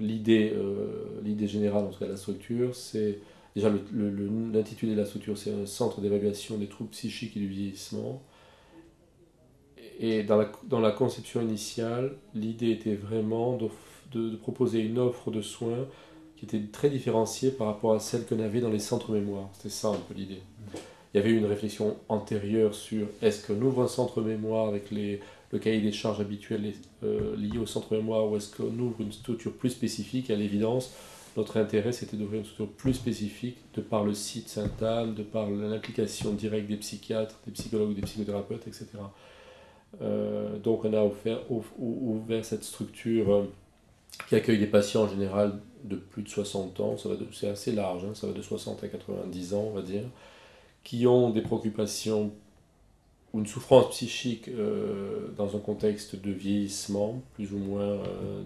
l'idée générale, en tout cas de la structure, c'est déjà l'intitulé de la structure, c'est un centre d'évaluation des troubles psychiques et du vieillissement. Et dans la conception initiale, l'idée était vraiment de proposer une offre de soins qui était très différenciée par rapport à celle qu'on avait dans les centres mémoire. C'était ça un peu l'idée. Il y avait eu une réflexion antérieure sur est-ce qu'on ouvre un centre mémoire avec le cahier des charges habituel lié au centre mémoire ou est-ce qu'on ouvre une structure plus spécifique. À l'évidence, notre intérêt c'était d'ouvrir une structure plus spécifique de par le site Sainte-Anne, de par l'implication directe des psychiatres, des psychologues, des psychothérapeutes, etc. Donc on a ouvert cette structure qui accueille des patients en général de plus de 60 ans, c'est assez large, hein, ça va de 60 à 90 ans on va dire, qui ont des préoccupations ou une souffrance psychique dans un contexte de vieillissement plus ou moins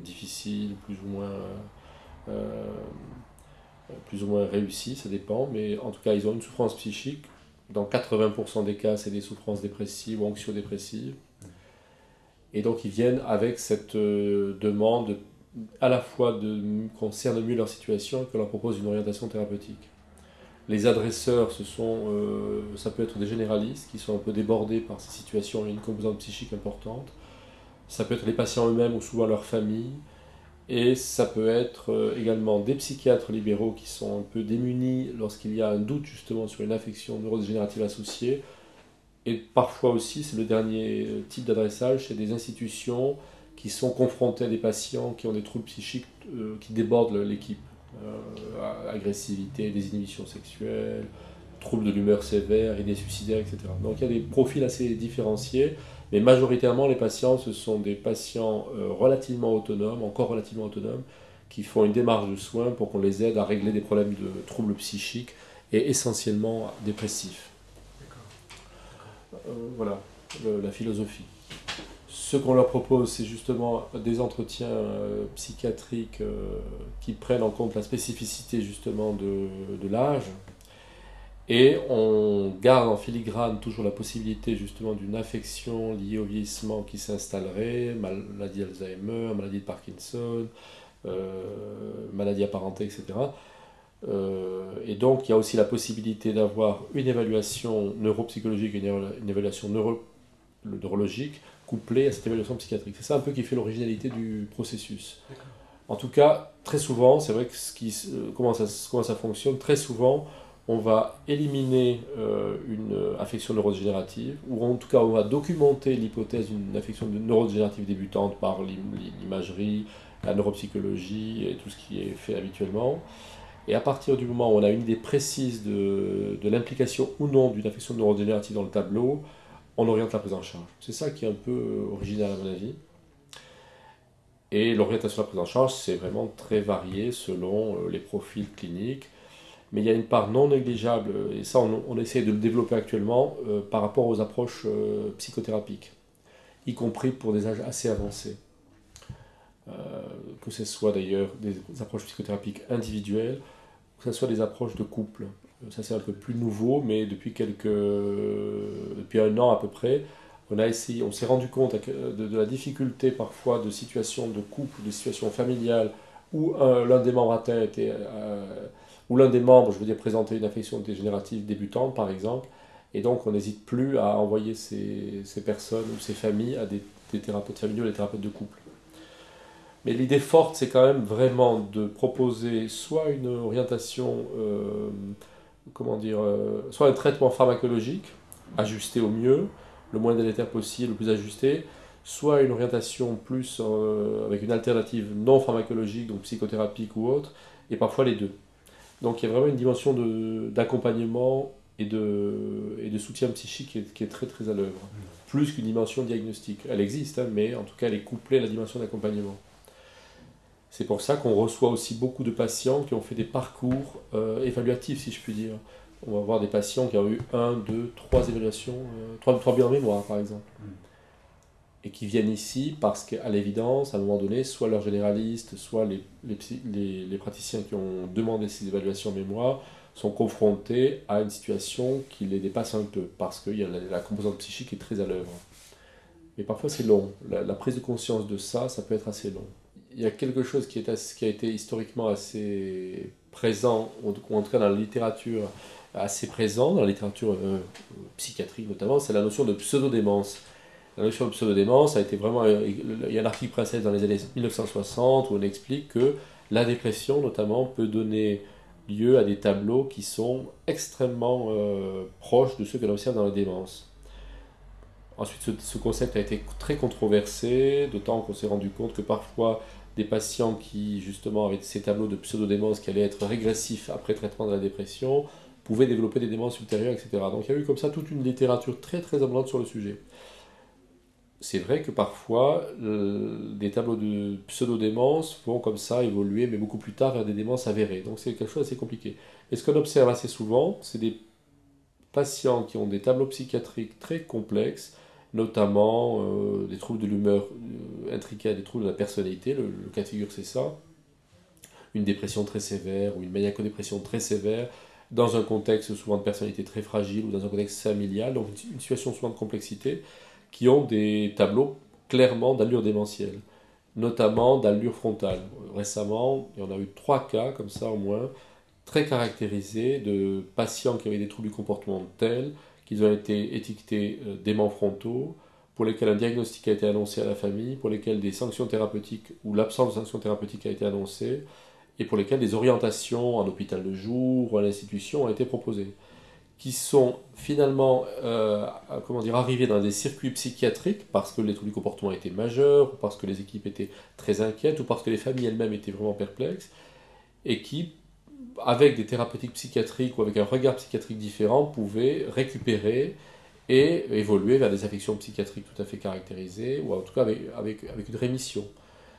difficile, euh, plus ou moins réussi, ça dépend, mais en tout cas ils ont une souffrance psychique. Dans 80% des cas, c'est des souffrances dépressives ou anxio-dépressives. Et donc ils viennent avec cette demande à la fois qu'on cerne mieux leur situation et qu'on leur propose une orientation thérapeutique. Les adresseurs, ça peut être des généralistes qui sont un peu débordés par ces situations et une composante psychique importante. Ça peut être les patients eux-mêmes ou souvent leur famille. Et ça peut être également des psychiatres libéraux qui sont un peu démunis lorsqu'il y a un doute justement sur une affection neurodégénérative associée. Et parfois aussi, c'est le dernier type d'adressage, c'est des institutions qui sont confrontées à des patients qui ont des troubles psychiques qui débordent l'équipe. Agressivité, désinhibition sexuelle, troubles de l'humeur sévère, idées suicidaires, etc. Donc il y a des profils assez différenciés, mais majoritairement les patients, ce sont des patients relativement autonomes, encore relativement autonomes, qui font une démarche de soins pour qu'on les aide à régler des problèmes de troubles psychiques et essentiellement dépressifs. Voilà la philosophie. Ce qu'on leur propose, c'est justement des entretiens psychiatriques qui prennent en compte la spécificité justement de l'âge. Et on garde en filigrane toujours la possibilité justement d'une affection liée au vieillissement qui s'installerait, maladie d'Alzheimer, maladie de Parkinson, maladie apparentée, etc. Et donc il y a aussi la possibilité d'avoir une évaluation neuropsychologique et une évaluation neurologique couplée à cette évaluation psychiatrique. C'est ça un peu qui fait l'originalité du processus. En tout cas, très souvent, c'est vrai que comment ça fonctionne, très souvent, on va éliminer une affection neurodégénérative, ou en tout cas on va documenter l'hypothèse d'une affection neurodégénérative débutante par l'imagerie, la neuropsychologie et tout ce qui est fait habituellement. Et à partir du moment où on a une idée précise de l'implication ou non d'une affection neurodégénérative dans le tableau, on oriente la prise en charge. C'est ça qui est un peu original à mon avis. Et l'orientation de la prise en charge, c'est vraiment très varié selon les profils cliniques. Mais il y a une part non négligeable, et ça on essaie de le développer actuellement, par rapport aux approches psychothérapiques, y compris pour des âges assez avancés. Que ce soit d'ailleurs des approches psychothérapiques individuelles, que ce soit des approches de couple. Ça c'est un peu plus nouveau, mais depuis un an à peu près, on s'est rendu compte de la difficulté parfois de situations de couple, de situations familiales où l'un des membres atteint était, où l'un des membres, je veux dire, présentait une affection dégénérative débutante par exemple, et donc on n'hésite plus à envoyer ces personnes ou ces familles à des thérapeutes familiaux ou des thérapeutes de couple. Mais l'idée forte, c'est quand même vraiment de proposer soit une orientation, soit un traitement pharmacologique, ajusté au mieux, le moins délétère possible, le plus ajusté, soit une orientation plus avec une alternative non pharmacologique, donc psychothérapique ou autre, et parfois les deux. Donc il y a vraiment une dimension d'accompagnement et de soutien psychique qui est très très à l'œuvre. Plus qu'une dimension diagnostique. Elle existe, hein, mais en tout cas elle est couplée à la dimension d'accompagnement. C'est pour ça qu'on reçoit aussi beaucoup de patients qui ont fait des parcours évaluatifs, si je puis dire. On va avoir des patients qui ont eu 1, 2, 3 évaluations, 3 bilans de mémoire par exemple. Et qui viennent ici parce qu'à l'évidence, à un moment donné, soit leurs généralistes, soit les praticiens qui ont demandé ces évaluations de mémoire sont confrontés à une situation qui les dépasse un peu, parce que la composante psychique est très à l'œuvre. Mais parfois c'est long. La prise de conscience de ça, ça peut être assez long. il y a quelque chose qui a été historiquement assez présent, ou en tout cas dans la littérature, assez présent, dans la littérature psychiatrique notamment, c'est la notion de pseudodémence. La notion de pseudodémence a été vraiment. Il y a un article Princesse dans les années 1960 où on explique que la dépression, notamment, peut donner lieu à des tableaux qui sont extrêmement proches de ceux que l'on observe dans la démence. Ensuite, ce concept a été très controversé, d'autant qu'on s'est rendu compte que parfois des patients qui, justement, avaient ces tableaux de pseudo-démence qui allaient être régressifs après traitement de la dépression, pouvaient développer des démences ultérieures, etc. Donc il y a eu comme ça toute une littérature très très abondante sur le sujet. C'est vrai que parfois, des tableaux de pseudo-démence vont comme ça évoluer, mais beaucoup plus tard vers des démences avérées. Donc c'est quelque chose d'assez compliqué. Et ce qu'on observe assez souvent, c'est des patients qui ont des tableaux psychiatriques très complexes, notamment des troubles de l'humeur intriqués, des troubles de la personnalité. Le cas de figure, c'est ça. Une dépression très sévère ou une maniaco-dépression très sévère, dans un contexte souvent de personnalité très fragile ou dans un contexte familial, donc une situation souvent de complexité, qui ont des tableaux clairement d'allure démentielle, notamment d'allure frontale. Récemment, il y en a eu 3 cas, comme ça au moins, très caractérisés de patients qui avaient des troubles du comportement tels qu'ils ont été étiquetés déments frontaux, pour lesquels un diagnostic a été annoncé à la famille, pour lesquels des sanctions thérapeutiques ou l'absence de sanctions thérapeutiques a été annoncée, et pour lesquels des orientations en hôpital de jour ou à l'institution ont été proposées, qui sont finalement arrivés dans des circuits psychiatriques parce que les troubles du comportement étaient majeurs, ou parce que les équipes étaient très inquiètes, ou parce que les familles elles-mêmes étaient vraiment perplexes, et qui, avec des thérapeutiques psychiatriques ou avec un regard psychiatrique différent, pouvaient récupérer et évoluer vers des affections psychiatriques tout à fait caractérisées, ou en tout cas avec une rémission.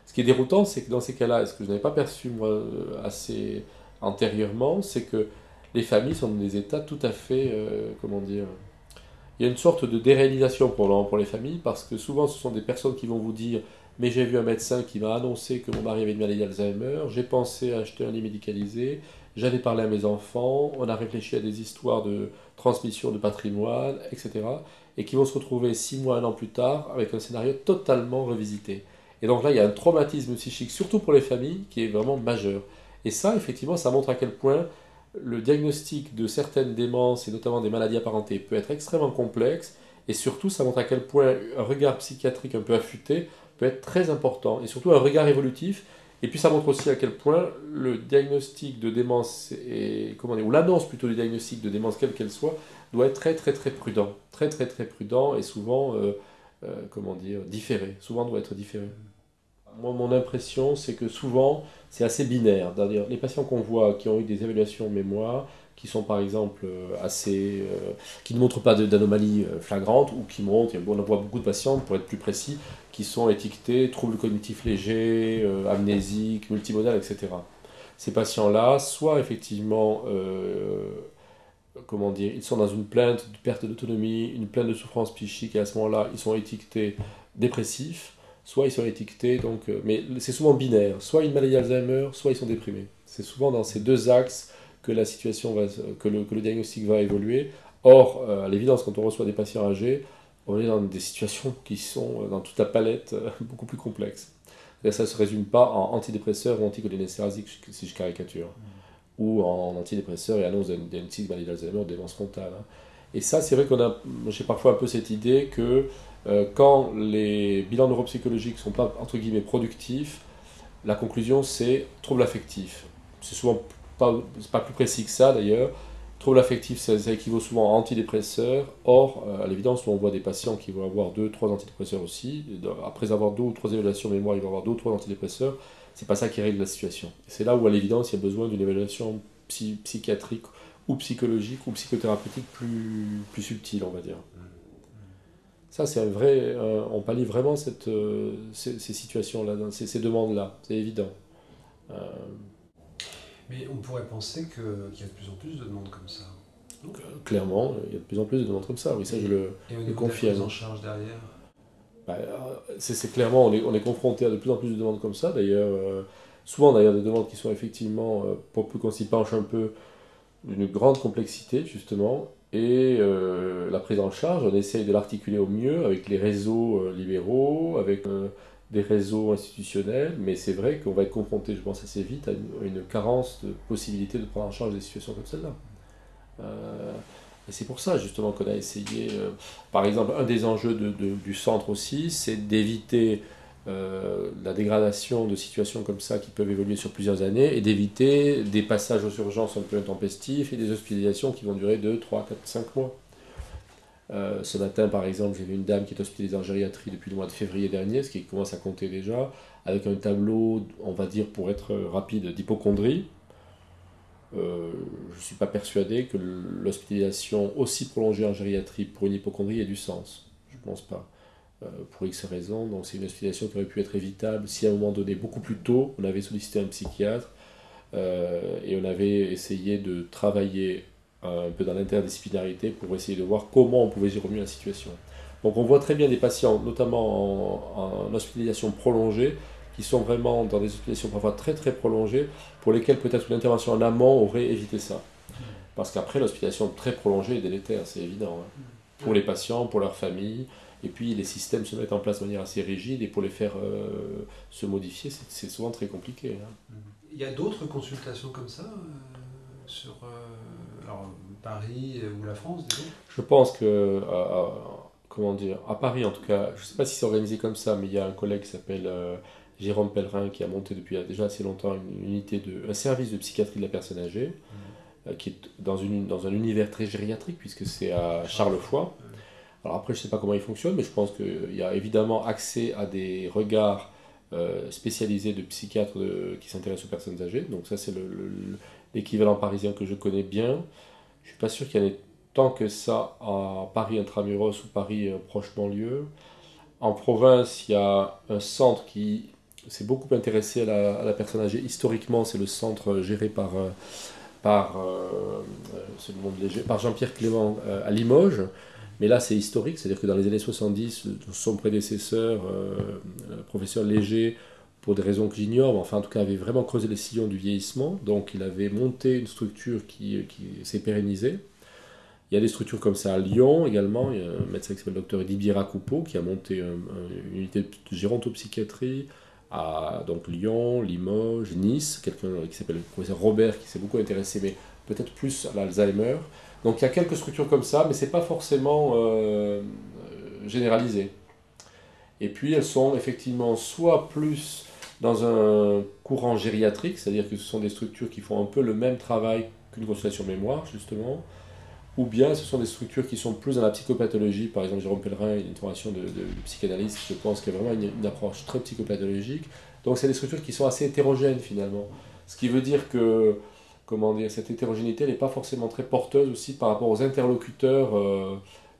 Ce qui est déroutant, c'est que dans ces cas-là, et ce que je n'avais pas perçu moi assez antérieurement, c'est que les familles sont dans des états tout à fait, il y a une sorte de déréalisation pour les familles, parce que souvent ce sont des personnes qui vont vous dire mais j'ai vu un médecin qui m'a annoncé que mon mari avait une maladie d'Alzheimer, j'ai pensé à acheter un lit médicalisé, j'avais parlé à mes enfants, on a réfléchi à des histoires de transmission de patrimoine, etc. Et qui vont se retrouver 6 mois, 1 an plus tard avec un scénario totalement revisité. Et donc là, il y a un traumatisme psychique, surtout pour les familles, qui est vraiment majeur. Et ça, effectivement, ça montre à quel point le diagnostic de certaines démences, et notamment des maladies apparentées, peut être extrêmement complexe, et surtout, ça montre à quel point un regard psychiatrique un peu affûté peut être très important, et surtout un regard évolutif. Et puis ça montre aussi à quel point le diagnostic de démence, ou l'annonce plutôt du diagnostic de démence, quelle qu'elle soit, doit être très très très prudent. Très très très prudent, et souvent, différé. Souvent doit être différé. Moi, mon impression, c'est que souvent, c'est assez binaire. C'est-à-dire, les patients qu'on voit qui ont eu des évaluations mémoire, qui sont par exemple qui ne montrent pas d'anomalies flagrantes, ou qui montrent, et on en voit beaucoup de patients, pour être plus précis, qui sont étiquetés troubles cognitifs légers, amnésiques, multimodales, etc. Ces patients-là, soit effectivement, ils sont dans une plainte de perte d'autonomie, une plainte de souffrance psychique, et à ce moment-là, ils sont étiquetés dépressifs, soit ils sont étiquetés, mais c'est souvent binaire, soit une maladie d'Alzheimer, soit ils sont déprimés. C'est souvent dans ces 2 axes que la situation que le diagnostic va évoluer. Or, à l'évidence, quand on reçoit des patients âgés, on est dans des situations qui sont, dans toute la palette, beaucoup plus complexes. Et ça ne se résume pas en antidépresseurs ou anticholinésterasiques, si je caricature, ou en antidépresseurs et annonce d'un diagnostic de maladie d'Alzheimer ou de démence frontale. Et ça, c'est vrai j'ai parfois un peu cette idée que quand les bilans neuropsychologiques ne sont pas, entre guillemets, productifs, la conclusion, c'est trouble affectif. C'est souvent c'est pas plus précis que ça, d'ailleurs. Trouble affectif, ça équivaut souvent à antidépresseur. Or, à l'évidence, on voit des patients qui vont avoir 2, 3 antidépresseurs aussi. Après avoir 2 ou 3 évaluations mémoire, ils vont avoir 2 ou 3 antidépresseurs. C'est pas ça qui règle la situation. C'est là où, à l'évidence, il y a besoin d'une évaluation psychiatrique ou psychologique ou psychothérapeutique plus subtile, on va dire. Ça, c'est un vrai. On pallie vraiment ces situations-là, ces demandes-là, c'est évident. Euh, Mais on pourrait penser qu'il y a de plus en plus de demandes comme ça. Non. Clairement, il y a de plus en plus de demandes comme ça, oui, ça je Et au le niveau de la prise confirme. en charge derrière. Bah, c'est clairement, on est confronté à de plus en plus de demandes comme ça, d'ailleurs. Souvent, d'ailleurs, des demandes qui sont effectivement, pour peu qu'on s'y penche un peu, d'une grande complexité, justement. Et la prise en charge, on essaye de l'articuler au mieux avec les réseaux libéraux, avec des réseaux institutionnels, mais c'est vrai qu'on va être confronté, je pense, assez vite à une carence de possibilité de prendre en charge des situations comme celle-là. Euh, et c'est pour ça justement qu'on a essayé, par exemple, un des enjeux du centre aussi, c'est d'éviter la dégradation de situations comme ça qui peuvent évoluer sur plusieurs années et d'éviter des passages aux urgences un peu intempestifs et des hospitalisations qui vont durer 2, 3, 4, 5 mois. Ce matin, par exemple, j'ai vu une dame qui est hospitalisée en gériatrie depuis le mois de février dernier, ce qui commence à compter déjà, avec un tableau, on va dire pour être rapide, d'hypocondrie. Je ne suis pas persuadé que l'hospitalisation aussi prolongée en gériatrie pour une hypocondrie ait du sens. Je ne pense pas. Pour X raisons. Donc c'est une hospitalisation qui aurait pu être évitable si à un moment donné, beaucoup plus tôt, on avait sollicité un psychiatre et on avait essayé de travailler un peu dans l'interdisciplinarité pour essayer de voir comment on pouvait gérer mieux la situation. Donc on voit très bien des patients, notamment en hospitalisation prolongée, qui sont vraiment dans des hospitalisations parfois très très prolongées, pour lesquelles peut-être une intervention en amont aurait évité ça. Parce qu'après, l'hospitalisation très prolongée est délétère, c'est évident, hein. Pour les patients, pour leurs familles, et puis les systèmes se mettent en place de manière assez rigide, et pour les faire se modifier, c'est souvent très compliqué, hein. Il y a d'autres consultations comme ça sur alors, Paris ou la France, déjà? Je pense que, comment dire, à Paris en tout cas, je ne sais pas si c'est organisé comme ça, mais il y a un collègue qui s'appelle Jérôme Pellerin qui a monté depuis déjà assez longtemps un service de psychiatrie de la personne âgée, qui est dans un univers très gériatrique, puisque c'est à Charlefoix. Alors après, je ne sais pas comment il fonctionne, mais je pense qu'il y a évidemment accès à des regards spécialisés de psychiatres qui s'intéressent aux personnes âgées. Donc ça, c'est l'équivalent parisien que je connais bien. Je ne suis pas sûr qu'il y en ait tant que ça à Paris intramuros ou Paris proche banlieue. En province, il y a un centre qui s'est beaucoup intéressé à la personne âgée. Historiquement, c'est le centre géré c'est le nom par Jean-Pierre Clément à Limoges. Mais là, c'est historique, c'est-à-dire que dans les années 70, son prédécesseur, le professeur Léger, pour des raisons que j'ignore, mais enfin en tout cas avait vraiment creusé les sillons du vieillissement, donc il avait monté une structure qui s'est pérennisée. Il y a des structures comme ça à Lyon également, il y a un médecin qui s'appelle le docteur Didier Racoupeau qui a monté une unité de gérontopsychiatrie à donc Lyon, Limoges, Nice, quelqu'un qui s'appelle le professeur Robert qui s'est beaucoup intéressé, mais peut-être plus à l'Alzheimer. Donc il y a quelques structures comme ça, mais ce n'est pas forcément généralisé. Et puis elles sont effectivement soit plus dans un courant gériatrique, c'est-à-dire que ce sont des structures qui font un peu le même travail qu'une consultation mémoire, justement, ou bien ce sont des structures qui sont plus dans la psychopathologie. Par exemple, Jérôme Pellerin, une formation de psychanalyste, je pense qu'il y a vraiment une approche très psychopathologique. Donc c'est des structures qui sont assez hétérogènes finalement. Ce qui veut dire que, comment dire, cette hétérogénéité n'est pas forcément très porteuse aussi par rapport aux interlocuteurs,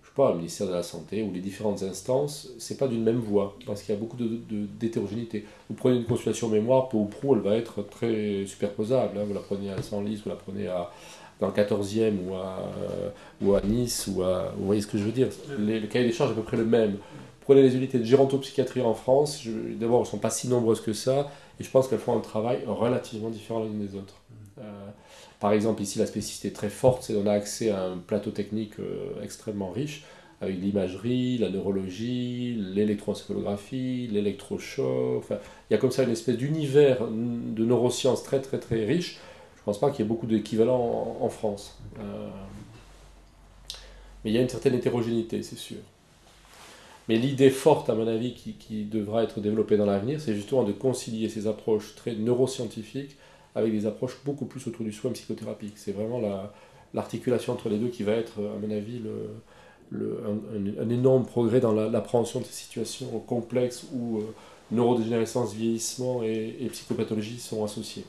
je sais pas, le ministère de la Santé ou les différentes instances, c'est pas d'une même voie, parce qu'il y a beaucoup d'hétérogénéité. Vous prenez une consultation mémoire, peu ou prou, elle va être très superposable, hein. Vous la prenez à Senlis, vous la prenez dans le 14e ou à Nice, vous voyez ce que je veux dire. Le cahier des charges est à peu près le même. Prenez les unités de gérontopsychiatrie en France, d'abord elles ne sont pas si nombreuses que ça, et je pense qu'elles font un travail relativement différent les unes des autres. Par exemple, ici, la spécificité très forte, c'est qu'on a accès à un plateau technique extrêmement riche, avec l'imagerie, la neurologie, l'électroencéphalographie, l'électrochoc. Enfin, il y a comme ça une espèce d'univers de neurosciences très très très riche. Je ne pense pas qu'il y ait beaucoup d'équivalents en France. Mais il y a une certaine hétérogénéité, c'est sûr. Mais l'idée forte, à mon avis, qui devra être développée dans l'avenir, c'est justement de concilier ces approches très neuroscientifiques avec des approches beaucoup plus autour du soin psychothérapique. C'est vraiment l'articulation entre les deux qui va être, à mon avis, un énorme progrès dans l'appréhension de ces situations complexes où neurodégénérescence, vieillissement et psychopathologie sont associés.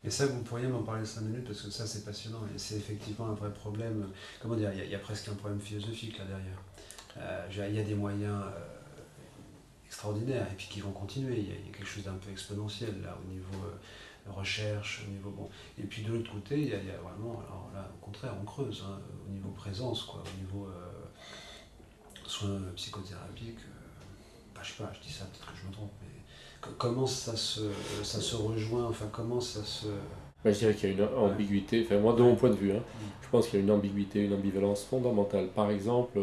Et ça, vous pourriez m'en parler 5 minutes, parce que ça, c'est passionnant, et c'est effectivement un vrai problème. Comment dire, il y a presque un problème philosophique là derrière. Il y a des moyens extraordinaires, et puis qui vont continuer. Il y a quelque chose d'un peu exponentiel là, au niveau recherche, au niveau bon. Et puis de l'autre côté, il y a vraiment, alors là, au contraire, on creuse, hein, au niveau présence, quoi, au niveau soins psychothérapiques. Je sais pas, je dis ça, peut-être que je me trompe, mais comment ça se rejoint, enfin comment ça se... Moi, je dirais qu'il y a une ambiguïté, enfin moi de mon point de vue, hein, je pense qu'il y a une ambiguïté, une ambivalence fondamentale. Par exemple,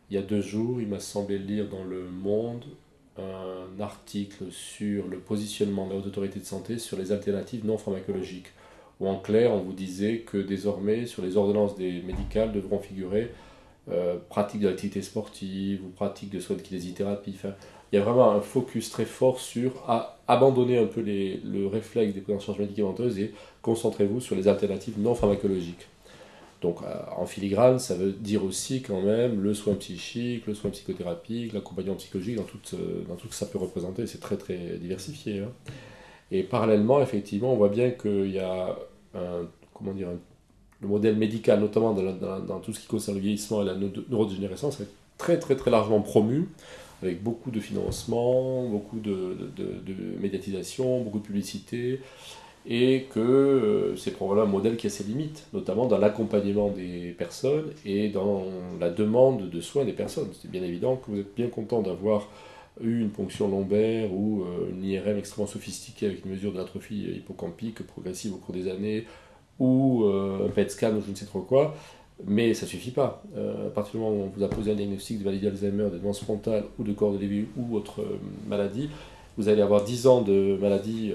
il y a 2 jours, il m'a semblé lire dans Le Monde un article sur le positionnement de la Haute Autorité de Santé sur les alternatives non pharmacologiques. Où en clair, on vous disait que désormais, sur les ordonnances médicales devront figurer pratique de l'activité sportive ou pratique de soins de kinésithérapie. Enfin, il y a vraiment un focus très fort sur abandonner un peu le réflexe des prises en charge médicamenteuses et concentrez-vous sur les alternatives non pharmacologiques. Donc en filigrane, ça veut dire aussi quand même le soin psychique, le soin psychothérapique, l'accompagnement psychologique dans tout ce que ça peut représenter. C'est très très diversifié. Hein. Et parallèlement, effectivement, on voit bien qu'il y a le modèle médical, notamment dans tout ce qui concerne le vieillissement et la neurodégénérescence, est très très très largement promu, avec beaucoup de financement, beaucoup de médiatisation, beaucoup de publicité, et que c'est probablement un modèle qui a ses limites, notamment dans l'accompagnement des personnes et dans la demande de soins des personnes. C'est bien évident que vous êtes bien content d'avoir eu une ponction lombaire ou une IRM extrêmement sophistiquée avec une mesure de l'atrophie hippocampique progressive au cours des années, ou un PET scan ou je ne sais trop quoi, mais ça ne suffit pas. À partir du moment où on vous a posé un diagnostic de maladie d'Alzheimer, de démence frontale ou de corps de Lévy ou autre maladie, vous allez avoir 10 ans de maladie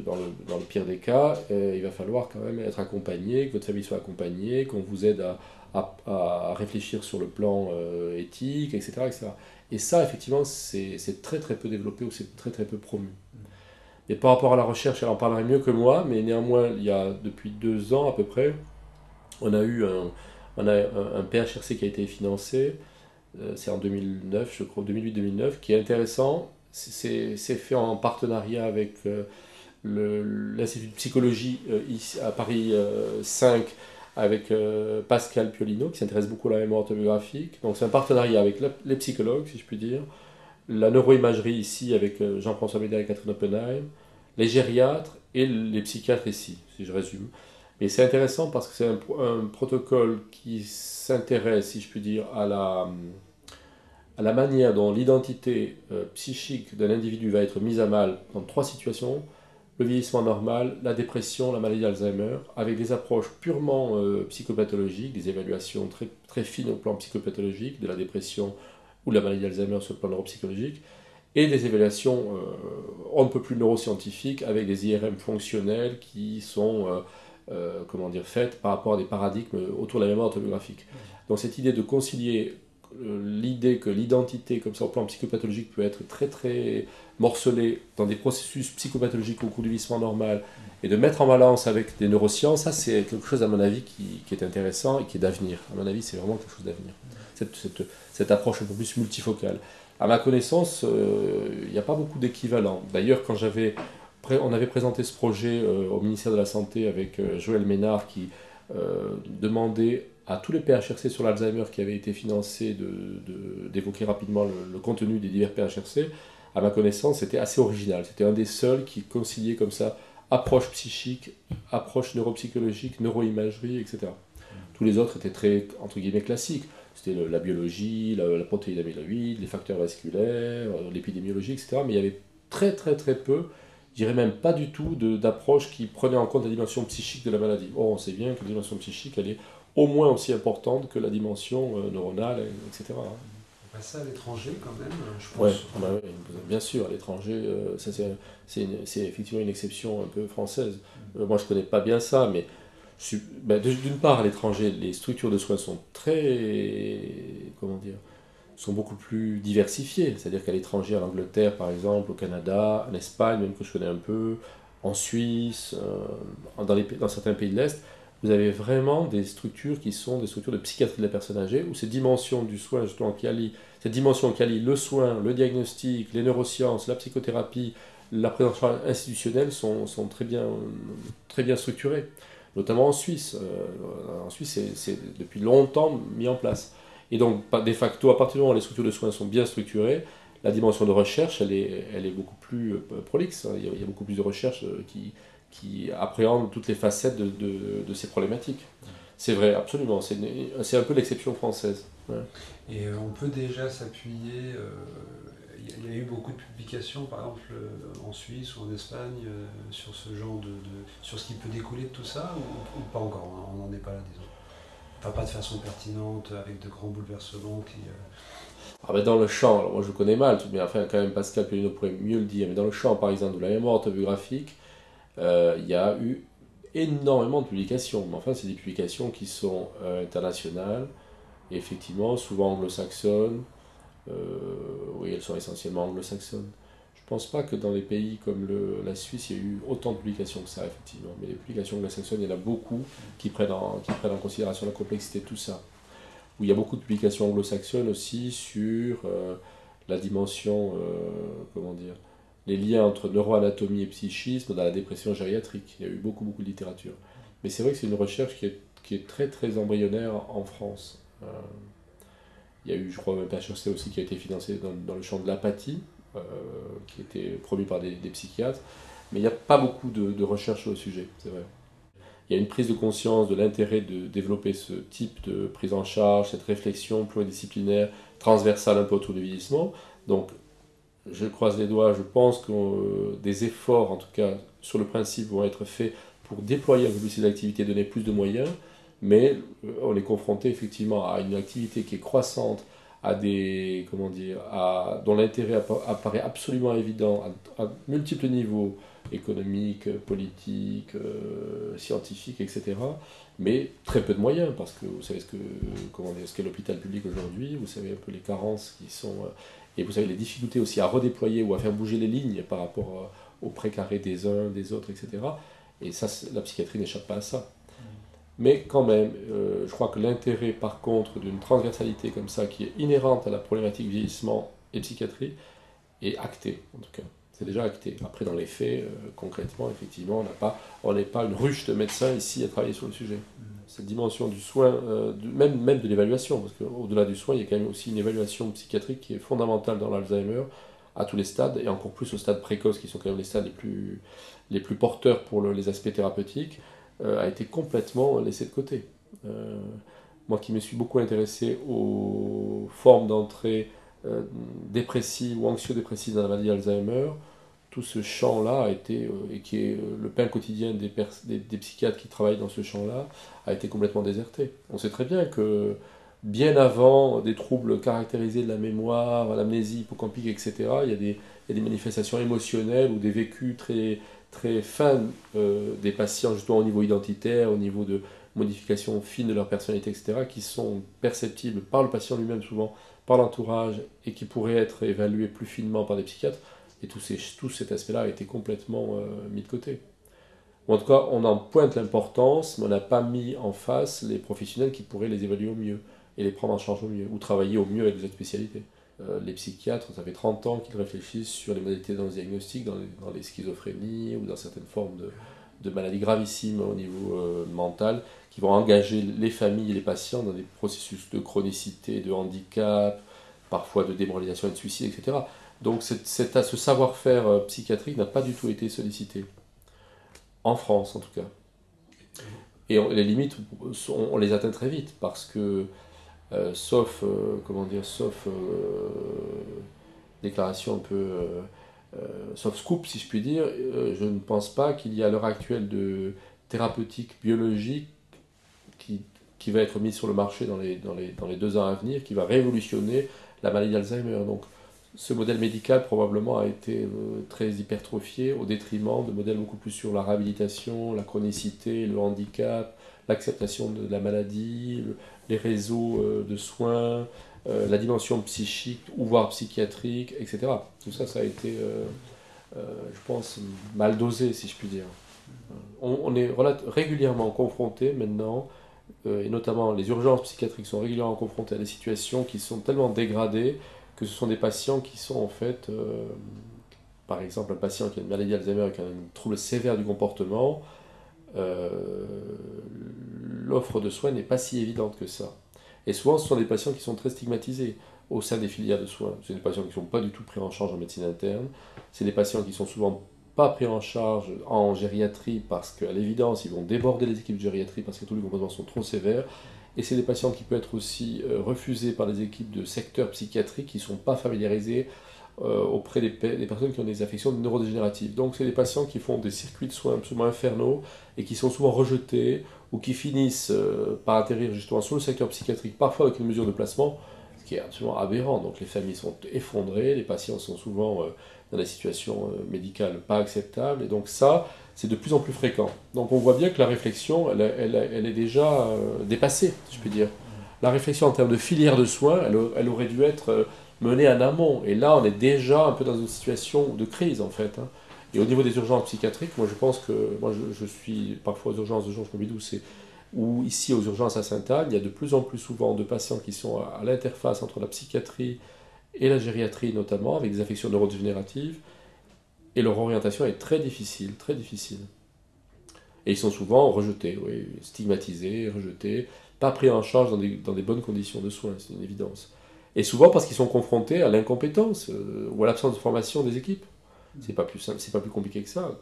dans le pire des cas, il va falloir quand même être accompagné, que votre famille soit accompagnée, qu'on vous aide à réfléchir sur le plan éthique, etc., etc. Et ça, effectivement, c'est très très peu développé ou c'est très très peu promu. Et par rapport à la recherche, elle en parlerait mieux que moi, mais néanmoins, il y a depuis 2 ans à peu près, on a eu un PHRC qui a été financé, c'est en 2009, je crois, 2008-2009, qui est intéressant. C'est fait en partenariat avec l'Institut de psychologie ici, à Paris 5, avec Pascal Piolino, qui s'intéresse beaucoup à la mémoire autobiographique. Donc c'est un partenariat avec les psychologues, si je puis dire, la neuroimagerie ici avec Jean-François Médard et Catherine Oppenheim, les gériatres et les psychiatres ici, si je résume. Et c'est intéressant parce que c'est un protocole qui s'intéresse, si je puis dire, à la manière dont l'identité psychique d'un individu va être mise à mal dans 3 situations: le vieillissement normal, la dépression, la maladie d'Alzheimer, avec des approches purement psychopathologiques, des évaluations très, très fines au plan psychopathologique, de la dépression ou de la maladie d'Alzheimer sur le plan neuropsychologique, et des évaluations on ne peut plus neuroscientifiques avec des IRM fonctionnels qui sont faites par rapport à des paradigmes autour de la mémoire autobiographique. Donc cette idée de concilier l'idée que l'identité, comme ça au plan psychopathologique, peut être très très morcelée dans des processus psychopathologiques au cours du vieillissement normal, et de mettre en balance avec des neurosciences, ça c'est quelque chose à mon avis qui est intéressant et qui est d'avenir. À mon avis, c'est vraiment quelque chose d'avenir. Cette approche un peu plus multifocale. À ma connaissance, il n'y a pas beaucoup d'équivalents. D'ailleurs, quand on avait présenté ce projet au ministère de la Santé avec Joël Ménard qui demandait à tous les PHRC sur l'Alzheimer qui avaient été financés d'évoquer rapidement le contenu des divers PHRC. À ma connaissance, c'était assez original. C'était un des seuls qui conciliait comme ça approche psychique, approche neuropsychologique, neuroimagerie, etc. Tous les autres étaient très, entre guillemets, classiques. C'était la biologie, la protéine amyloïde, les facteurs vasculaires, l'épidémiologie, etc. Mais il y avait très très très peu, je dirais même pas du tout, d'approche qui prenait en compte la dimension psychique de la maladie. Or, on sait bien que la dimension psychique, elle est au moins aussi importante que la dimension neuronale, etc. On passe ça à l'étranger quand même, je Ouais, pense. bah oui, bien sûr, à l'étranger, ça c'est effectivement une exception un peu française. Moi, je connais pas bien ça, mais d'une part, à l'étranger, les structures de soins sont sont beaucoup plus diversifiées. C'est-à-dire qu'à l'étranger, en Angleterre, par exemple, au Canada, en Espagne, même que je connais un peu, en Suisse, dans certains pays de l'Est, vous avez vraiment des structures qui sont des structures de psychiatrie de la personne âgée, où cette dimension du soin, justement, cette dimension qui allie le soin, le diagnostic, les neurosciences, la psychothérapie, la prise en charge institutionnelle sont très bien structurées, notamment en Suisse. En Suisse, c'est depuis longtemps mis en place. Et donc, de facto, à partir du moment où les structures de soins sont bien structurées, la dimension de recherche, elle est beaucoup plus prolixe. Il y a beaucoup plus de recherche qui appréhendent toutes les facettes de ces problématiques. C'est vrai, absolument. C'est un peu l'exception française. Ouais. Et on peut déjà s'appuyer. Il y a eu beaucoup de publications, par exemple en Suisse ou en Espagne, sur ce genre sur ce qui peut découler de tout ça, ou pas encore, hein, on n'en est pas là, disons. Enfin, pas de façon pertinente, avec de grands bouleversements Ah ben dans le champ, alors moi je connais mal, mais enfin quand même Pascal Pellineau pourrait mieux le dire, mais dans le champ par exemple de la mémoire autobiographique, il y a eu énormément de publications. Mais enfin, c'est des publications qui sont internationales, et effectivement, souvent anglo-saxonnes. Euh, oui, elles sont essentiellement anglo-saxonnes. Je pense pas que dans les pays comme la Suisse, il y a eu autant de publications que ça, effectivement. Mais les publications anglo-saxonnes, il y en a beaucoup qui prennent en considération la complexité de tout ça. Où il y a beaucoup de publications anglo-saxonnes aussi sur la dimension, comment dire, les liens entre neuroanatomie et psychisme dans la dépression gériatrique. Il y a eu beaucoup, beaucoup de littérature. Mais c'est vrai que c'est une recherche qui est très, très embryonnaire en France. Il y a eu, je crois, un PHEC aussi qui a été financé dans le champ de l'apathie, qui était produit par des psychiatres. Mais il n'y a pas beaucoup de recherche sur le sujet, c'est vrai. Il y a une prise de conscience de l'intérêt de développer ce type de prise en charge, cette réflexion pluridisciplinaire, transversale un peu autour du vieillissement. Donc, je croise les doigts, je pense que des efforts, en tout cas sur le principe, vont être faits pour déployer un peu plus ces activités, donner plus de moyens, mais on est confronté effectivement à une activité qui est croissante, à des, comment dire, dont l'intérêt apparaît absolument évident à multiples niveaux, économiques, politiques, scientifiques, etc. Mais très peu de moyens, parce que vous savez ce qu'est l'hôpital public aujourd'hui, vous savez un peu les carences qui sont... et vous savez les difficultés aussi à redéployer ou à faire bouger les lignes par rapport au précaré des uns, des autres, etc. Et ça, la psychiatrie n'échappe pas à ça. Mais quand même, je crois que l'intérêt, par contre, d'une transversalité comme ça, qui est inhérente à la problématique vieillissement et psychiatrie, est acté, en tout cas. C'est déjà acté. Après, dans les faits, concrètement, effectivement, on n'est pas une ruche de médecins ici à travailler sur le sujet. Cette dimension du soin, même de l'évaluation, parce qu'au-delà du soin, il y a quand même aussi une évaluation psychiatrique qui est fondamentale dans l'Alzheimer, à tous les stades, et encore plus aux stades précoces, qui sont quand même les stades les plus porteurs pour les aspects thérapeutiques, a été complètement laissé de côté. Moi qui me suis beaucoup intéressé aux formes d'entrée dépressives ou anxio-dépressives dans la maladie d'Alzheimer, tout ce champ-là a été, et qui est le pain quotidien des psychiatres qui travaillent dans ce champ-là, a été complètement déserté. On sait très bien que bien avant des troubles caractérisés de la mémoire, l'amnésie hippocampique, etc., il y a des manifestations émotionnelles ou des vécus très, très fins des patients, justement au niveau identitaire, au niveau de modifications fines de leur personnalité, etc., qui sont perceptibles par le patient lui-même souvent, par l'entourage, et qui pourraient être évalués plus finement par des psychiatres. Et tout cet aspect-là a été complètement mis de côté. Ou en tout cas, on en pointe l'importance, mais on n'a pas mis en face les professionnels qui pourraient les évaluer au mieux, et les prendre en charge au mieux, ou travailler au mieux avec les autres spécialités. Les psychiatres, ça fait 30 ans qu'ils réfléchissent sur les modalités dans le diagnostic, dans les schizophrénies, ou dans certaines formes de maladies gravissimes au niveau mental, qui vont engager les familles et les patients dans des processus de chronicité, de handicap, parfois de démoralisation et de suicide, etc. Donc ce savoir-faire psychiatrique n'a pas du tout été sollicité, en France en tout cas. Et les limites, on les atteint très vite, parce que, sauf déclaration un peu, sauf scoop si je puis dire, je ne pense pas qu'il y a à l'heure actuelle de thérapeutique biologique qui va être mise sur le marché dans les 2 ans à venir, qui va révolutionner la maladie d'Alzheimer. Donc, ce modèle médical probablement a été très hypertrophié au détriment de modèles beaucoup plus sur la réhabilitation, la chronicité, le handicap, l'acceptation de la maladie, les réseaux de soins, la dimension psychique ou voire psychiatrique, etc. Tout ça, ça a été, je pense, mal dosé, si je puis dire. On est régulièrement confronté maintenant, et notamment les urgences psychiatriques sont régulièrement confrontées à des situations qui sont tellement dégradées que ce sont des patients qui sont en fait, par exemple un patient qui a une maladie d'Alzheimer et qui a un trouble sévère du comportement, l'offre de soins n'est pas si évidente que ça. Et souvent ce sont des patients qui sont très stigmatisés au sein des filières de soins. C'est des patients qui ne sont pas du tout pris en charge en médecine interne, c'est des patients qui sont souvent pas pris en charge en gériatrie parce qu'à l'évidence ils vont déborder les équipes de gériatrie parce que tous les comportements sont trop sévères. Et c'est des patients qui peuvent être aussi refusés par les équipes de secteur psychiatrique qui ne sont pas familiarisés auprès des personnes qui ont des affections neurodégénératives. Donc c'est des patients qui font des circuits de soins absolument infernaux et qui sont souvent rejetés ou qui finissent par atterrir justement sur le secteur psychiatrique, parfois avec une mesure de placement, ce qui est absolument aberrant. Donc les familles sont effondrées, les patients sont souvent dans des situations médicales pas acceptables, et donc ça, c'est de plus en plus fréquent. Donc on voit bien que la réflexion, elle est déjà dépassée, si je puis dire. La réflexion en termes de filière de soins, elle aurait dû être menée en amont, et là on est déjà un peu dans une situation de crise en fait. Hein. Et au niveau des urgences psychiatriques, moi je pense que, moi je suis parfois aux urgences de Georges Pompidou, ou ici aux urgences à Sainte-Anne, il y a de plus en plus souvent de patients qui sont à l'interface entre la psychiatrie et la gériatrie notamment, avec des affections neurodégénératives, et leur orientation est très difficile, très difficile. Et ils sont souvent rejetés, oui, stigmatisés, rejetés, pas pris en charge dans des bonnes conditions de soins, c'est une évidence. Et souvent parce qu'ils sont confrontés à l'incompétence ou à l'absence de formation des équipes. C'est pas plus simple, c'est pas plus compliqué que ça.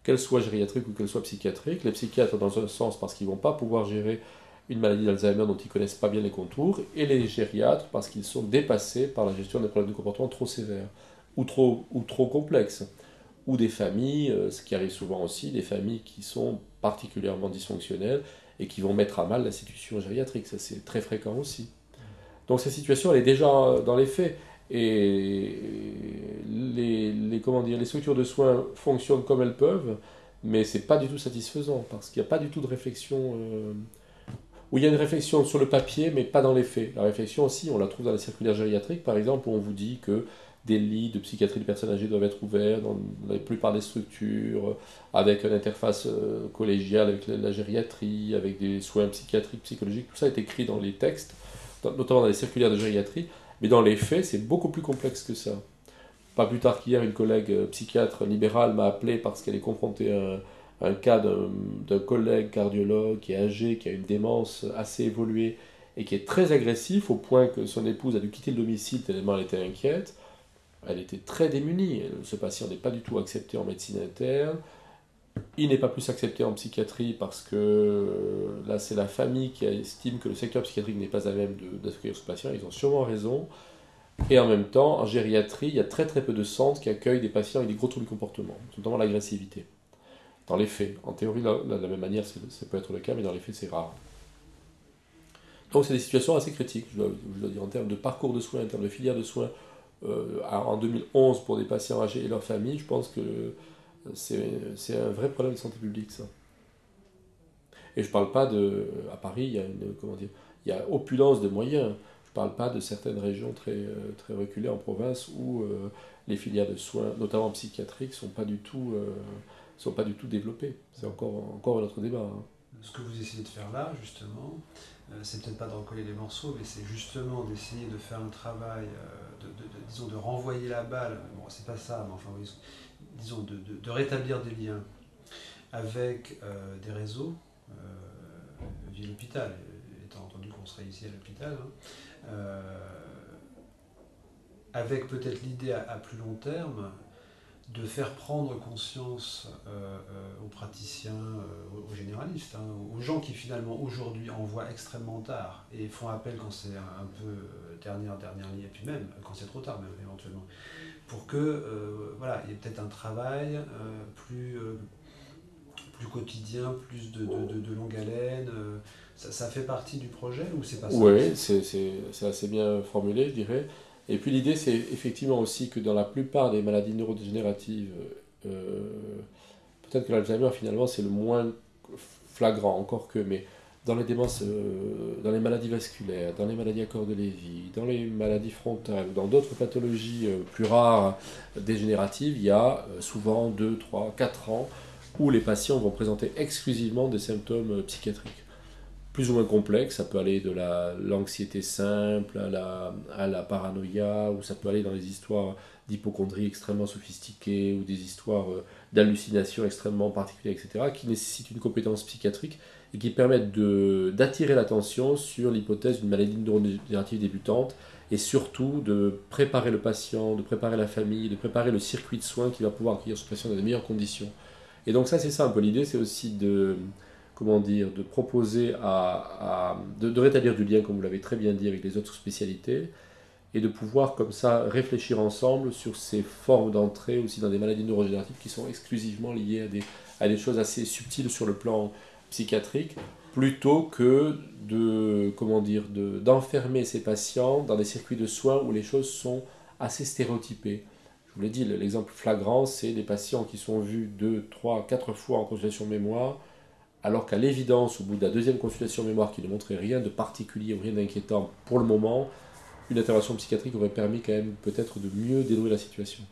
Qu'elle soit gériatrique ou qu'elle soit psychiatrique, les psychiatres dans un sens parce qu'ils ne vont pas pouvoir gérer une maladie d'Alzheimer dont ils ne connaissent pas bien les contours, et les gériatres parce qu'ils sont dépassés par la gestion des problèmes de comportement trop sévères ou trop complexes. Ou des familles, ce qui arrive souvent aussi, des familles qui sont particulièrement dysfonctionnelles et qui vont mettre à mal l'institution gériatrique. Ça, c'est très fréquent aussi. Donc cette situation, elle est déjà dans les faits. Et comment dire, les structures de soins fonctionnent comme elles peuvent, mais ce n'est pas du tout satisfaisant, parce qu'il n'y a pas du tout de réflexion... où il y a une réflexion sur le papier, mais pas dans les faits. La réflexion aussi, on la trouve dans les circulaires gériatriques, par exemple, où on vous dit que des lits de psychiatrie de personnes âgées doivent être ouverts dans la plupart des structures, avec une interface collégiale avec la gériatrie, avec des soins psychiatriques, psychologiques. Tout ça est écrit dans les textes, notamment dans les circulaires de gériatrie, mais dans les faits, c'est beaucoup plus complexe que ça. Pas plus tard qu'hier, une collègue psychiatre libérale m'a appelé parce qu'elle est confrontée à un cas d'un collègue cardiologue qui est âgé, qui a une démence assez évoluée et qui est très agressif au point que son épouse a dû quitter le domicile tellement elle était inquiète. Elle était très démunie. Ce patient n'est pas du tout accepté en médecine interne. Il n'est pas plus accepté en psychiatrie parce que là, c'est la famille qui estime que le secteur psychiatrique n'est pas à même d'accueillir ce patient. Ils ont sûrement raison. Et en même temps, en gériatrie, il y a très très peu de centres qui accueillent des patients avec des gros troubles du comportement, notamment l'agressivité. Dans les faits. En théorie, de la même manière, ça peut être le cas, mais dans les faits, c'est rare. Donc, c'est des situations assez critiques, je dois dire, en termes de parcours de soins, en termes de filière de soins. En 2011, pour des patients âgés et leurs familles, je pense que c'est un vrai problème de santé publique, ça. Et je ne parle pas de... À Paris, il y a opulence de moyens. Je ne parle pas de certaines régions très reculées en province où les filières de soins, notamment psychiatriques, ne sont pas du tout développées. C'est encore un autre débat. Hein. Ce que vous essayez de faire là, justement, c'est peut-être pas de recoller les morceaux, mais c'est justement d'essayer de faire un travail, disons, de renvoyer la balle, bon, c'est pas ça, mais enfin, disons, de rétablir des liens avec des réseaux, via l'hôpital, étant entendu qu'on serait ici à l'hôpital, hein, avec peut-être l'idée à plus long terme de faire prendre conscience aux praticiens, aux généralistes, hein, aux gens qui finalement aujourd'hui envoient extrêmement tard et font appel quand c'est un peu dernière ligne, et puis même quand c'est trop tard, même éventuellement, pour que voilà, il y ait peut-être un travail plus quotidien, plus de longue haleine. Ça fait partie du projet ou c'est pas ça? Oui, c'est assez bien formulé, je dirais. Et puis l'idée, c'est effectivement aussi que dans la plupart des maladies neurodégénératives, peut-être que l'Alzheimer, finalement, c'est le moins flagrant, encore que, mais dans les démences, dans les maladies vasculaires, dans les maladies à corps de Lévy, dans les maladies frontales, dans d'autres pathologies plus rares dégénératives, il y a souvent 2, 3, 4 ans où les patients vont présenter exclusivement des symptômes psychiatriques. Plus ou moins complexes, ça peut aller de l'anxiété simple à la paranoïa, ou ça peut aller dans les histoires d'hypocondrie extrêmement sophistiquées, ou des histoires d'hallucinations extrêmement particulières, etc., qui nécessitent une compétence psychiatrique et qui permettent d'attirer l'attention sur l'hypothèse d'une maladie neurodégénérative débutante, et surtout de préparer le patient, de préparer la famille, de préparer le circuit de soins qui va pouvoir accueillir ce patient dans les meilleures conditions. Et donc ça, c'est ça un peu l'idée, c'est aussi de proposer de rétablir du lien, comme vous l'avez très bien dit, avec les autres spécialités, et de pouvoir comme ça réfléchir ensemble sur ces formes d'entrée aussi dans des maladies neurodégénératives qui sont exclusivement liées à des choses assez subtiles sur le plan psychiatrique, plutôt que d'enfermer ces patients dans des circuits de soins où les choses sont assez stéréotypées. Je vous l'ai dit, l'exemple flagrant, c'est des patients qui sont vus 2, 3, 4 fois en consultation mémoire, alors qu'à l'évidence, au bout de la deuxième consultation mémoire qui ne montrait rien de particulier ou rien d'inquiétant pour le moment, une intervention psychiatrique aurait permis quand même peut-être de mieux dénouer la situation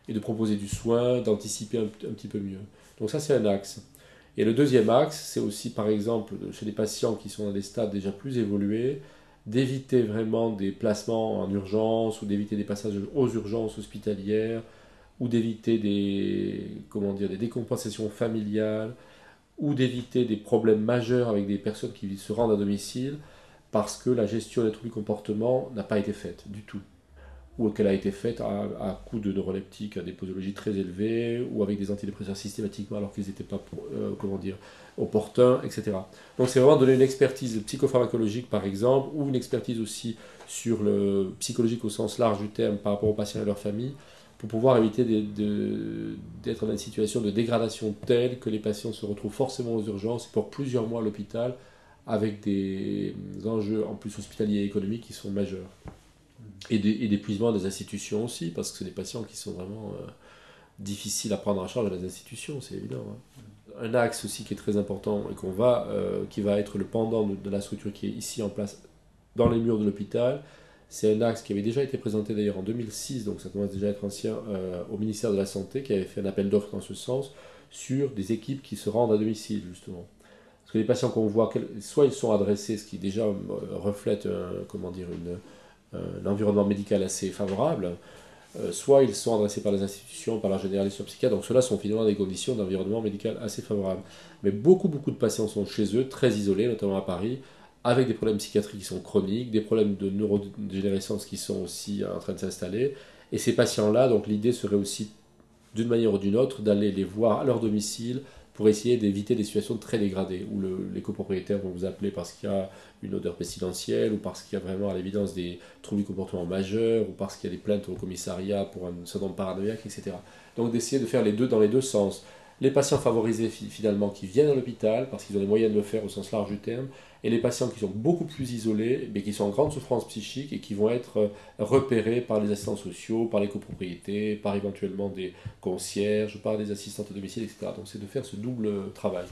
et de proposer du soin, d'anticiper un petit peu mieux. Donc ça, c'est un axe. Et le deuxième axe, c'est aussi, par exemple, chez des patients qui sont dans des stades déjà plus évolués, d'éviter vraiment des placements en urgence ou d'éviter des passages aux urgences hospitalières ou d'éviter des décompensations familiales ou d'éviter des problèmes majeurs avec des personnes qui se rendent à domicile parce que la gestion des troubles du comportement n'a pas été faite du tout, ou qu'elle a été faite à coup de neuroleptiques à des posologies très élevées, ou avec des antidépresseurs systématiquement alors qu'ils n'étaient pas opportuns, etc. Donc c'est vraiment donner une expertise psychopharmacologique par exemple, ou une expertise aussi sur le psychologique au sens large du terme par rapport aux patients et leurs familles, pour pouvoir éviter d'être dans une situation de dégradation telle que les patients se retrouvent forcément aux urgences pour plusieurs mois à l'hôpital, avec des enjeux en plus hospitaliers et économiques qui sont majeurs. Et d'épuisement des institutions aussi, parce que c'est des patients qui sont vraiment difficiles à prendre en charge dans les institutions, c'est évident. Hein. Un axe aussi qui est très important et qui va être le pendant de la structure qui est ici en place dans les murs de l'hôpital, c'est un axe qui avait déjà été présenté d'ailleurs en 2006, donc ça commence déjà à être ancien, au ministère de la Santé, qui avait fait un appel d'offres dans ce sens, sur des équipes qui se rendent à domicile, justement. Parce que les patients qu'on voit, soit ils sont adressés, ce qui déjà reflète un environnement médical assez favorable, soit ils sont adressés par les institutions, par la généraliste ou psychiatre, donc ceux-là sont finalement dans des conditions d'environnement médical assez favorables. Mais beaucoup de patients sont chez eux, très isolés, notamment à Paris, avec des problèmes psychiatriques qui sont chroniques, des problèmes de neurodégénérescence qui sont aussi en train de s'installer. Et ces patients-là, donc l'idée serait aussi, d'une manière ou d'une autre, d'aller les voir à leur domicile pour essayer d'éviter des situations très dégradées, où les copropriétaires vont vous appeler parce qu'il y a une odeur pestilentielle, ou parce qu'il y a vraiment à l'évidence des troubles du comportement majeurs, ou parce qu'il y a des plaintes au commissariat pour un syndrome paranoïaque, etc. Donc d'essayer de faire les deux dans les deux sens. Les patients favorisés finalement qui viennent à l'hôpital parce qu'ils ont les moyens de le faire au sens large du terme, et les patients qui sont beaucoup plus isolés, mais qui sont en grande souffrance psychique et qui vont être repérés par les assistants sociaux, par les copropriétés, par éventuellement des concierges, par des assistantes à domicile, etc. Donc c'est de faire ce double travail.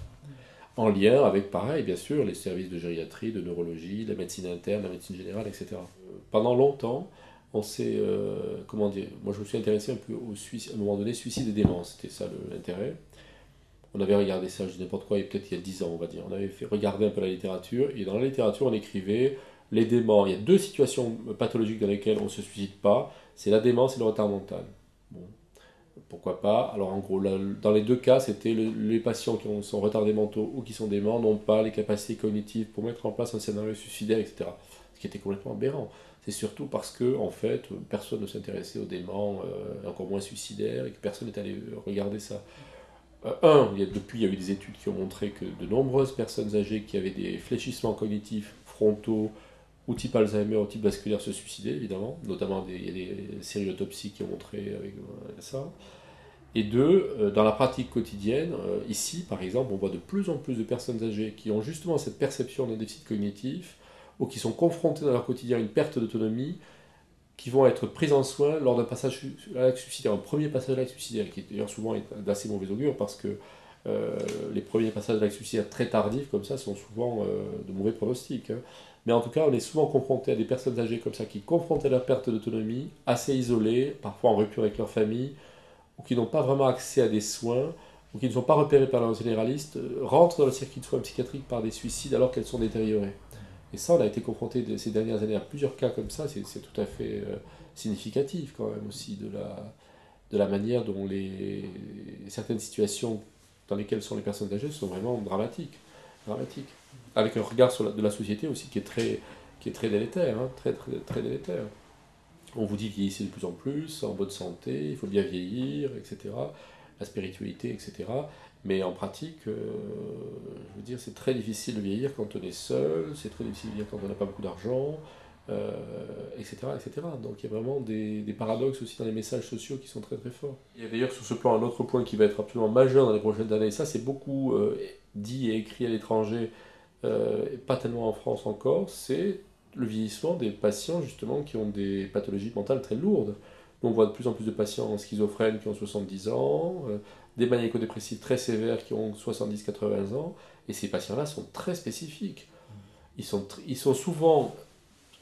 En lien avec, pareil, bien sûr, les services de gériatrie, de neurologie, la médecine interne, la médecine générale, etc. Pendant longtemps, on s'est, moi je me suis intéressé un peu au suicide, à un moment donné, suicide et démence, c'était ça l'intérêt. On avait regardé ça, je dis n'importe quoi, peut-être il y a 10 ans, on va dire. On avait regarder un peu la littérature, et dans la littérature, on écrivait les déments. Il y a deux situations pathologiques dans lesquelles on ne se suicide pas, c'est la démence et le retard mental. Bon, pourquoi pas. Alors en gros, dans les deux cas, c'était les patients qui sont retardés mentaux ou qui sont déments n'ont pas les capacités cognitives pour mettre en place un scénario suicidaire, etc. Ce qui était complètement aberrant. C'est surtout parce que, en fait, personne ne s'intéressait aux déments, encore moins suicidaires, et que personne n'est allé regarder ça. Depuis, il y a eu des études qui ont montré que de nombreuses personnes âgées qui avaient des fléchissements cognitifs frontaux ou type Alzheimer ou type vasculaire se suicidaient, évidemment. Notamment, il y a des séries d'autopsies qui ont montré avec ça. Et dans la pratique quotidienne, ici, par exemple, on voit de plus en plus de personnes âgées qui ont justement cette perception d'un déficit cognitif ou qui sont confrontées dans leur quotidien à une perte d'autonomie, qui vont être prises en soin lors d'un passage à l'acte suicidaire, un premier passage à l'acte suicidaire, qui d'ailleurs souvent est d'assez mauvais augure, parce que les premiers passages à l'acte suicidaire très tardifs, comme ça, sont souvent de mauvais pronostics. Hein. Mais en tout cas, on est souvent confronté à des personnes âgées comme ça, qui, confrontées à la perte d'autonomie, assez isolées, parfois en rupture avec leur famille, ou qui n'ont pas vraiment accès à des soins, ou qui ne sont pas repérées par leur généraliste, rentrent dans le circuit de soins psychiatriques par des suicides alors qu'elles sont détériorées. Et ça, on a été confronté ces dernières années à plusieurs cas comme ça, c'est tout à fait significatif quand même aussi de la manière dont certaines situations dans lesquelles sont les personnes âgées sont vraiment dramatiques. Avec un regard de la société aussi qui est très délétère, hein, très, très, très délétère. On vous dit vieillissez de plus en plus, en bonne santé, il faut bien vieillir, etc. La spiritualité, etc. Mais en pratique, je veux dire, c'est très difficile de vieillir quand on est seul, c'est très difficile de vieillir quand on n'a pas beaucoup d'argent, etc., etc. Donc il y a vraiment des paradoxes aussi dans les messages sociaux qui sont très très forts. Il y a d'ailleurs sur ce plan un autre point qui va être absolument majeur dans les prochaines années, et ça c'est beaucoup dit et écrit à l'étranger pas tellement en France encore, c'est le vieillissement des patients justement qui ont des pathologies mentales très lourdes. On voit de plus en plus de patients schizophrènes qui ont 70 ans, des maniaco-dépressifs très sévères qui ont 70-80 ans, et ces patients-là sont très spécifiques. Ils sont souvent,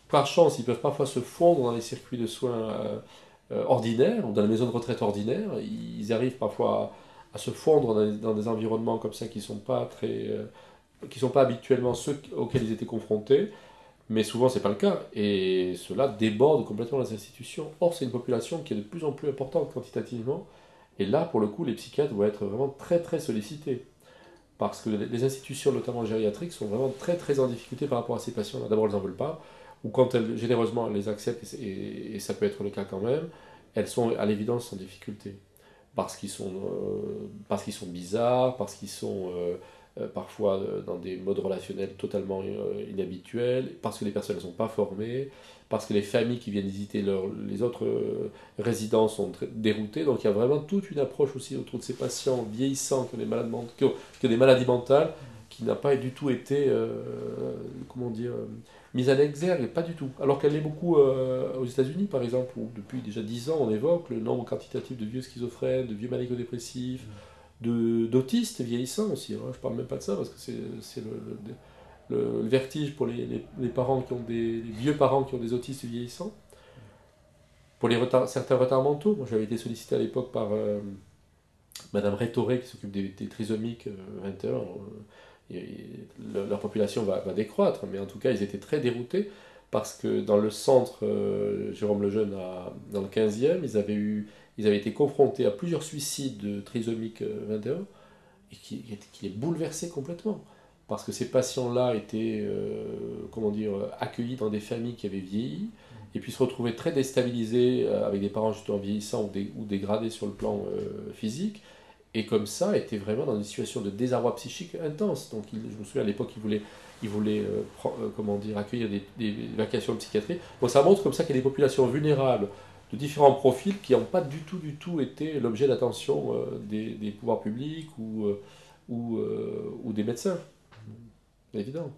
par chance, ils peuvent parfois se fondre dans les circuits de soins ordinaires, ou dans les maisons de retraite ordinaires. Ils arrivent parfois à se fondre dans des environnements comme ça qui ne sont pas qui sont pas habituellement ceux auxquels ils étaient confrontés, mais souvent c'est pas le cas, et cela déborde complètement les institutions. Or, c'est une population qui est de plus en plus importante quantitativement, et là, pour le coup, les psychiatres vont être vraiment très très sollicités, parce que les institutions, notamment gériatriques, sont vraiment très très en difficulté par rapport à ces patients-là. D'abord, elles n'en veulent pas, ou quand elles, généreusement, elles les acceptent, et ça peut être le cas quand même, elles sont à l'évidence en difficulté, parce qu'ils sont bizarres, parce qu'ils sont parfois dans des modes relationnels totalement inhabituels, parce que les personnes ne sont pas formées, parce que les familles qui viennent visiter les autres résidents sont déroutées. Donc il y a vraiment toute une approche aussi autour de ces patients vieillissants qui ont qui ont des maladies mentales qui n'a pas du tout été, comment dire, mise en exergue, pas du tout. Alors qu'elle l'est beaucoup aux États-Unis, par exemple, où depuis déjà 10 ans, on évoque le nombre quantitatif de vieux schizophrènes, de vieux maniaco-dépressifs, d'autistes vieillissants aussi. Hein. Je parle même pas de ça parce que c'est le vertige pour les parents qui ont les vieux parents qui ont des autistes vieillissants. Pour certains retards mentaux, moi j'avais été sollicité à l'époque par Madame Rétoré qui s'occupe des trisomiques 21. Leur population va décroître, mais en tout cas ils étaient très déroutés parce que dans le centre Jérôme Lejeune, dans le 15e, ils avaient été confrontés à plusieurs suicides de trisomique 21 et qui les bouleversaient complètement. Parce que ces patients-là étaient comment dire, accueillis dans des familles qui avaient vieilli, et puis se retrouvaient très déstabilisés avec des parents justement vieillissants ou dégradés sur le plan physique, et comme ça étaient vraiment dans une situation de désarroi psychique intense. Donc je me souviens à l'époque, ils voulaient comment dire, accueillir des vacations de psychiatrie. Donc ça montre comme ça qu'il y a des populations vulnérables de différents profils qui n'ont pas du tout été l'objet d'attention des pouvoirs publics ou des médecins. C'est évident.